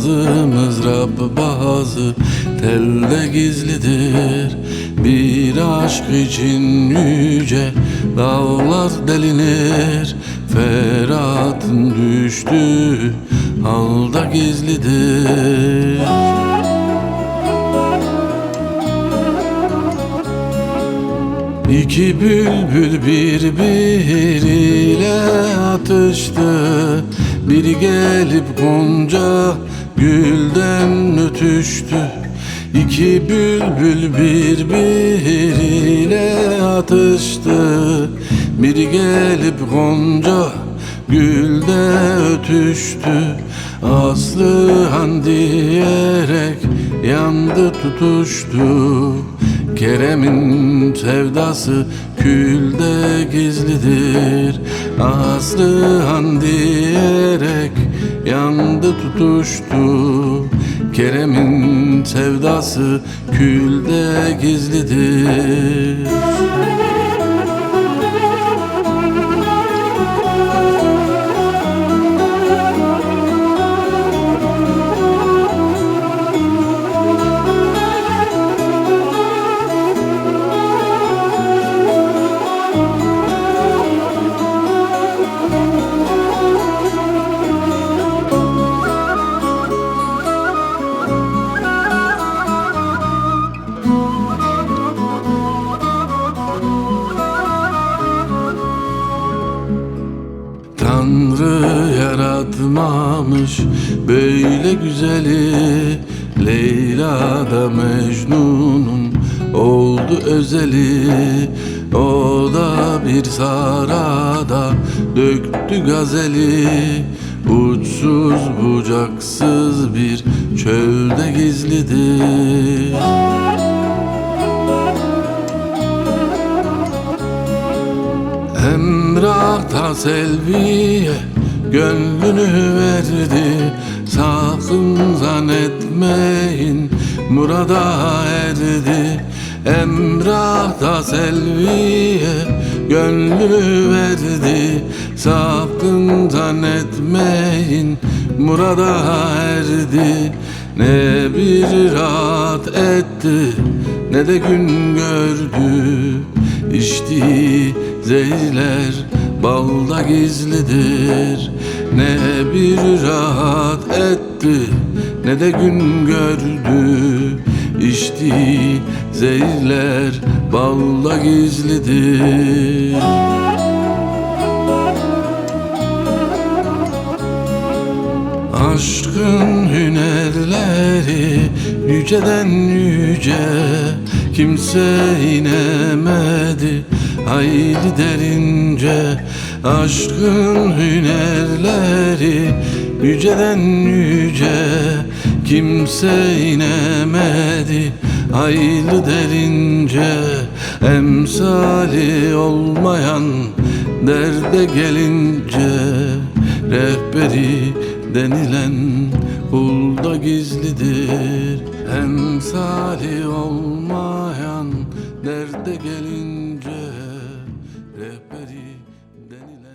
mızrap bazı telde gizlidir. Bir aşk için yüce dağlar delinir. Ferhat'ın düştüğü halda gizlidir. İki bülbül birbiriyle atıştı. Biri gelip gonca gülden ötüştü. İki bülbül birbiriyle atıştı. Biri gelip gonca gülde ötüştü. Aslıhan diyerek yandı tutuştu. Kerem'in sevdası külde gizlidir. Aslıhan diyerek yandı tutuştu. Kerem'in sevdası külde gizlidir. Tanrı yaratmamış böyle güzeli. Leyla da Mecnun'un oldu özeli. O da bir sarada döktü gazeli. Uçsuz bucaksız bir çölde gizlidir. Emrah da Selvi'ye gönlünü verdi. Sakın zannetmeyin murada erdi. Emrah da Selvi'ye gönlünü verdi. Sakın zannetmeyin murada erdi. Ne bir rahat etti ne de gün gördü. İçtiği zehirler balda gizlidir. Ne bir rahat etti ne de gün gördü. İçtiği zehirler balda gizlidir. Aşkın hünerleri yüceden yüce. Kimse inemedi hayli derince. Aşkın hünerleri yüceden yüce. Kimse inemedi hayli derince. Emsali olmayan derde gelince. Rehberi denilen kulda gizlidir. Emsali olmayan derde gelince. Rehberi denilen